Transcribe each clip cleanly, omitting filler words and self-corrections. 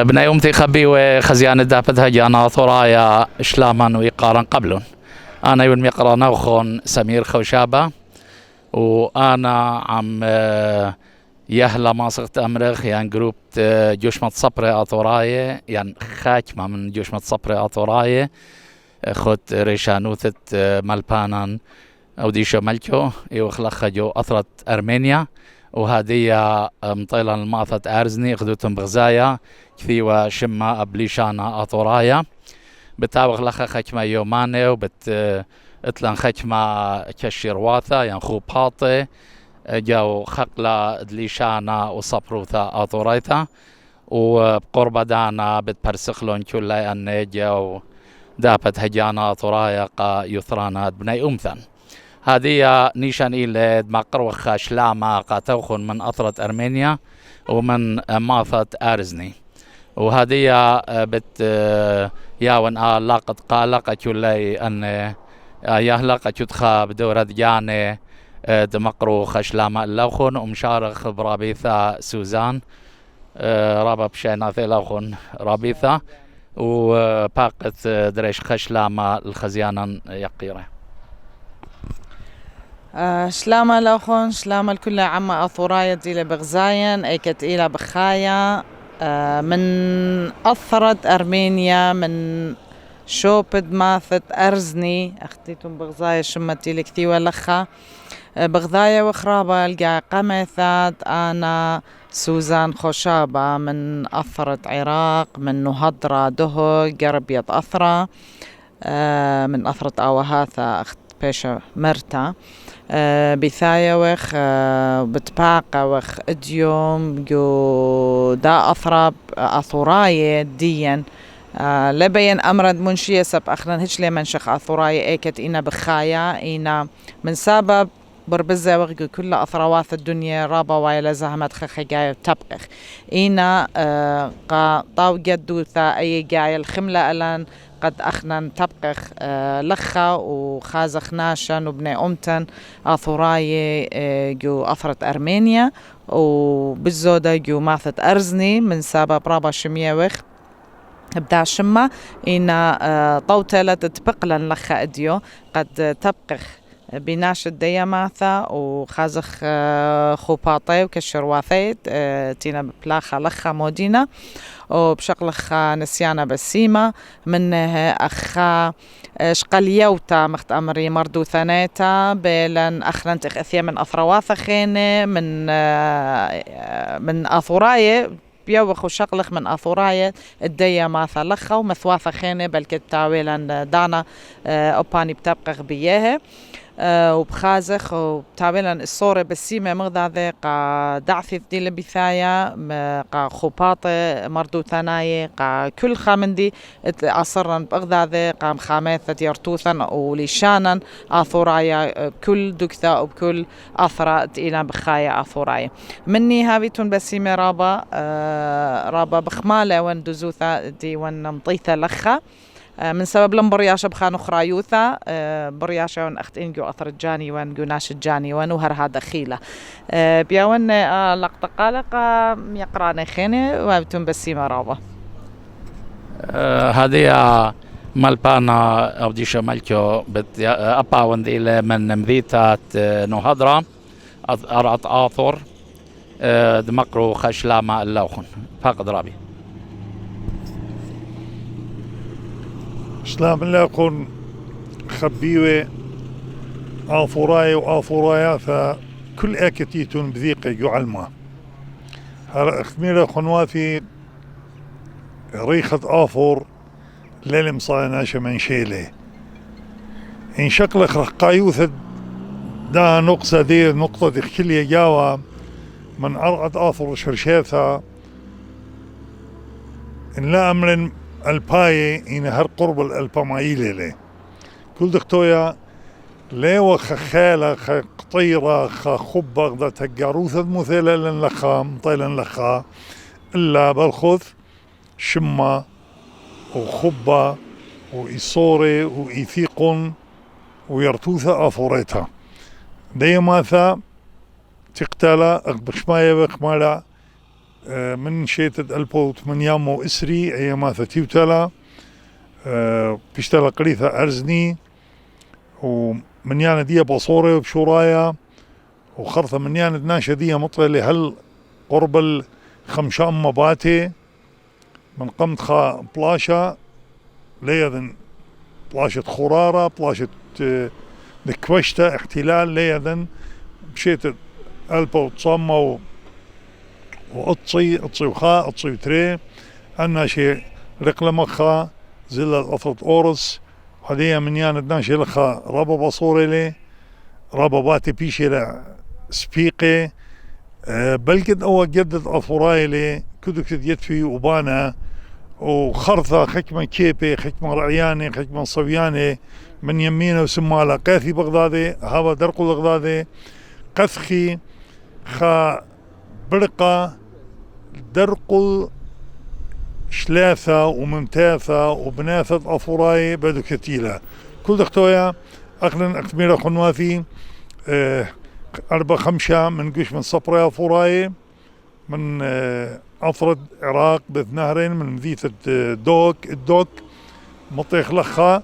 بني أمتي خبي وخزيان الدابتها جانا ثرايا إشلاما وإيقارا قبل. أنا يون مقرا نوخون سمير خوشابة، وأنا عم يهلا ما صغت أمرخ يعني جروب جوشمة صبري أطوراية، يعني خاكمة من جوشمة صبري أطوراية خد ريشانوثة ملبانان أو ديشو ملكو يوخلخ جو أثرت أرمينيا، وهدية مطيلة الماثة أرزني خدوتهم بغزايا كثيوة شمة أبليشانا أطورايا بتاوغ لخا خكمة يوماني اتلان خكمة كشيرواثا يعني خو باطي جو خقلة دليشانا وصبروثا أطوريثا وبقربة دانا بتبرسخلون كلها أن جو دابت هجانا طرايا قا يثرانا بني أمثن. هذه نيشان إلى مقروخ شلاما قاتوخن من أطرة أرمينيا ومن ماثة أرزني، وهذه بت ياون لاقت قالق كلي أن يهلق تدخى بدورة جاني دمقروخ شلاما اللوخن ومشارخ برابيثا سوزان رابا بشينا في لوخن رابيثا وباقت دريش خشلاما الخزيانا يقيره. شلاما لوخن شلاما الكل عما أثورايا ديلا بغزاين ايكت إلى بخايا من أثرت أرمينيا من شوبد ماثت أرزني أختيتم بغزايا شمتي لكثيوة لخا بغذايا وخرابة القا قميثات. أنا سوزان خوشابة من أثرة عراق من نهضرة دهو قربية أثرة من أثرة آوهاثة أخت بيشة مرتا بثايا وخ بتباقى وخ اديوم جو دا أثرة أثوراي ديا لبين أمرد منشية سب أخنا هيش لي منشخ أثوراي ايكت إنا بخايا إنا من سبب بربزة وغي كل أثروات الدنيا رابا وايلا زهمت خخي جاي تبقخ إنا قا طاو جدوثا أي جاي الخملة ألان قد أخنا تبقخ لخا وخازخناشن وبني أمتن أثوراي جو أثرت أرمينيا وبالزودة جو ماثت أرزني من سبب رابا شمية وخ ابداع شمة إنا طوتلة تبقلن لخا إديو قد تبقخ بناش الدياماثا وخازخ خوباطي وكشرواثيت تينا بلاخا لخا مودينا وبشقلخ نسيانا بسيمة منه أخا شقليوتا مخت أمري مردو ثانيتا بلن أخلنت أثيا من أثرواثا خيني من أثوراي بيوخ وشقلخ من أثوراية الديا ماثا لخا ومثواثا خيني بلكت تاويلا دانا أوباني بتبقى بيها وبخازخ وبتاويلا الصورة بسيمة مغذاذي قا دعثي دي لبثايا قا خوباطي مردو ثاناي قا كل خامندي أصرا بغذاذي قا مخاميثة يرتوثا وليشانا أثورايا بكل دكثة وبكل أثرة إلى بخايا أثورايا مني هابيتون بسيمة رابا بخمالة وان دزوثا دي وان مطيثة لخا من سبب لم برياشة بخانو خرايوثا برياشة وان أخت إنجو أثر الجاني وان قناش الجاني وان وهر هذا خيلة بيوان لقطقالق يقراني خيني وابتون بسيمة رابا هذه ملبانا أو ديشة ملكو أبا وندي من مذيتات نهضرة أرعت آثور دمقرو خشلاما اللوخن فاقد رابي سلام اللوخن خبيوة آفوراي وآفورايا فكل أكتيتون بذيقة يعلمها هر أخميرة خنوافي ريخة آفور ليلم صايناشة من شيلة إن شكلك قايوثة دا نقصة دي نقطة خلية جاوة من أرقد آثر شرشيثة إن لا أمرن الباي إن هر قرب البامايلة لي كل دكتويا ليو خخالة خطيرة خخبة غدا تجاروثة مثلا لخا مطيلا لخا إلا بالخذ شمة وخبة وإصوري وإثيق ويرتوثة أفوريتها ديماثا تقتلا بخماية بخمالا من شيتد ألبو 8 إسري أيما ثتيوتلا بيشتلا قريثة أرزني ومن يانا دي بصورة وبشورايا وخرطة من يانا ناشا دي مطلة هل قرب الخمشام مباتي من قمت خا بلاشا ليذن بلاشة خرارة بلاشة دكوشتا احتلال ليذن مشيت ألبو تصمى وأطصي وخا أطصي وتري أنا شي رقلة مخا زلة أطرط أورس هدية من يانا دناشي لخا رابا بصوري لي رابا باتي بيشي لا سبيقي بلقد أو جدد أفوراي لي كدك يدفي وبانا وخرثة خكمة كيبي خكمة رعياني خكمة صبياني من يمينه وسمالة قاثي بغدادي هذا درقل بغدادي قثخي خا برقة درقل شلاثة وممتاثة وبناثة أفوراي بدو كتيلة كل دختويا أقلن أكتميرا خنوافي 4-5 من قش من صبرا أفوراي من أفرد عراق بثنهرين من مذيثة الدوك مطيخ لخا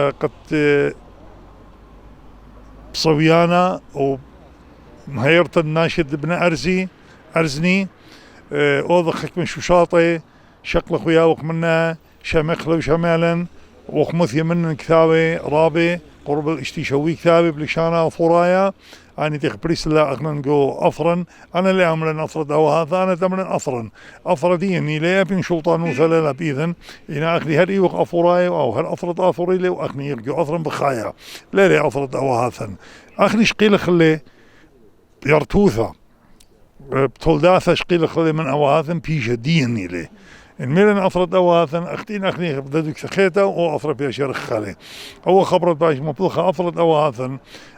قد بصويانا ومهيرة الناشد ابن أرزني أوضخك من شوشاطي شقل خياوك منا شمخلو وشمالا وخمثي من كثابي رابي قرب الاشتيشوي كثابي بلشانا وفرايا أنا تخبريس لا أغننقو أفرن أنا اللي أمرن أفرد أو هذا أنا تمرن أفرديني لا يبين شلطان وثلالا بإذن إن أخلي هل إيوق أفراي أو هل أفرد أفريلي وأخني يرقو أفرن بخايا لا لي أفرد أو هذا أخلي شقيل خلي يرتوثا بتولداثا شقيل خلي من أواثن بيجا ديني لي الميلان أفرد أواثن أختين أخني بدك ثخيتا أو أفرد بيا شرخ خالي أو خبرت باش مبلخة أفرد أواثن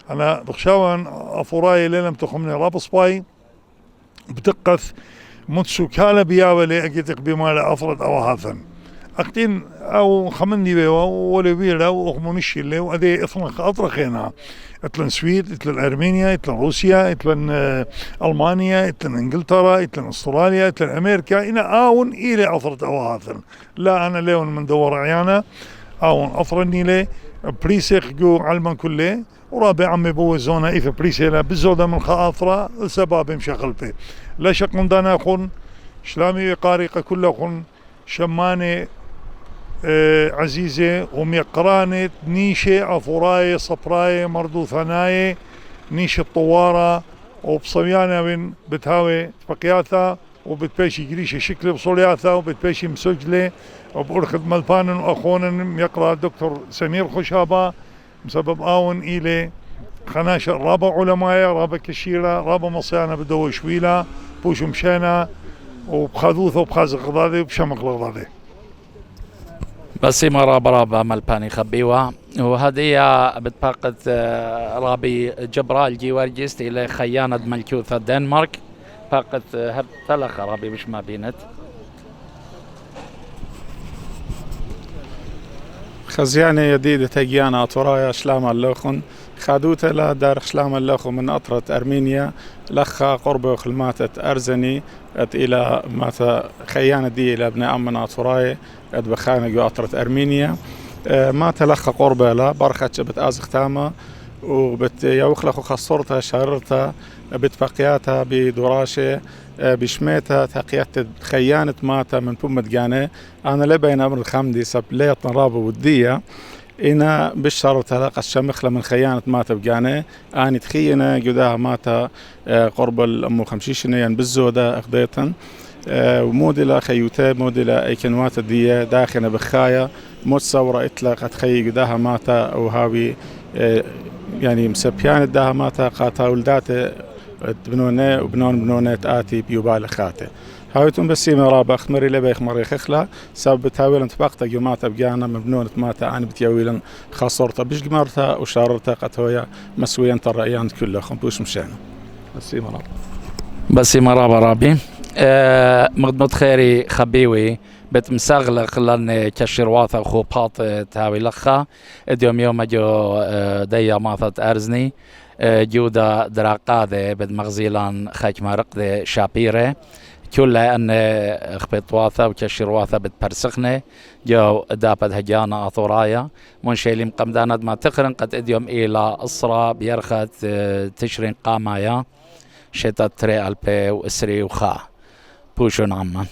أنا بخشاوان أفوراي ليلم تخمني رابص باي بتقث متسوكالة بياولي أجيتك بمالا أفرد أواثن أختين أو خمني بيوا ولي بيلا وأخمونيش اللي وأدي إطلق أطرخينا اتلن سويد اتلن أرمينيا اتلن روسيا اتلن ألمانيا اتلن إنجلترا اتلن أستراليا اتلن أمريكا إنا آون إلي أفرد أواثن لا أنا ليون من دور عيانا آون أفرني لي بريسيخ جو علما كله ورابع عمي بوزونا إذا بريسيلا بالزودة من خاطرة السباب مشغل فيه لا شك من دانا خن شلامي قارقة كله خن شماني عزيزة وميقرانة نيشة أفوراي صبراي مردو ثناي نيشة طوارة وبصويانا من بتهاوي بقياثا وبتبيشي قريشة شكل بصولياثا وبتبيشي مسجلة وبأرخد ملبان وأخونا يقرأ الدكتور سمير خشابة بسبب آون إلي خناشة رابع علماء رابع كشيرة رابع مصيانة بدو شويلة بوش مشينا وبخذوثة وبخازق غضاضي وبشمق غضاضي بس ما رابا ملباني خبيوة وهذه بتباقة رابي جبرال جيورجيست إلى خيانة ملكوثة دنمارك باقة هب ثلاث رابي مش ما بينت خزيانة يديدة تجيانا أطرايا شلام اللوخن خادوته لا دار شلام اللوخن من أطرة أرمينيا لخا قرب خلماتة أرزني إلى مات خيانة دي إلى ابن أمنا أطرايا بخانة جو أطرة أرمينيا ما تلخ قربة لا برخة بتآزخ تاما وبت يوخلخ خصرتها شررتها بتفقياتها بدراشة بشميتها تقيات خيانة ماتا من بومة جاني أنا لبين أمر الخمدي سب ليت نرابة ودية إنا بالشرط هذا الشمخلة من خيانة ماتا بجاني أنا تخينا جداها ماتا قرب الأمو خمشيشنة يعني بالزودة أخديتا وموديلا خيوتة موديلا أيكنوات الدية داخلة بخايا متصورة إطلاق تخيي جداها ماتا وهاوي يعني مسبيان الداها ماتا قاتا ولداته بنونه وبنونه تآتي بيوبال خاته هاويتون بسيمة رابا أخمري لبيخ مري خخلا سبب تاويلا تباقتا يوماتا بجانا مبنونة ماتا أنا بتياويلا خاصورتا بيش جمارتا وشارتا قطويا مسويا ترأيان كلها خمبوش مشانا بسيمة رابا بسيمة رابا رابي مقدمت خيري خبيوي بت مسغلق لان كشرواثا وخو باط تاوي لخا اديوم يوم جو ديا ماثت أرزني جودا دراقاده بد مغزيلان خاك مرقده شابيره كلها أن خبطواثة وكشرواثة بتبرسخنة جو دابد هجانا أطورايا من شيلم قمدانات ما تقرن قد اديوم إلى أسرى بيرخت تشرين قامايا شتات تري ألبي وإسري وخا بوشون عمان.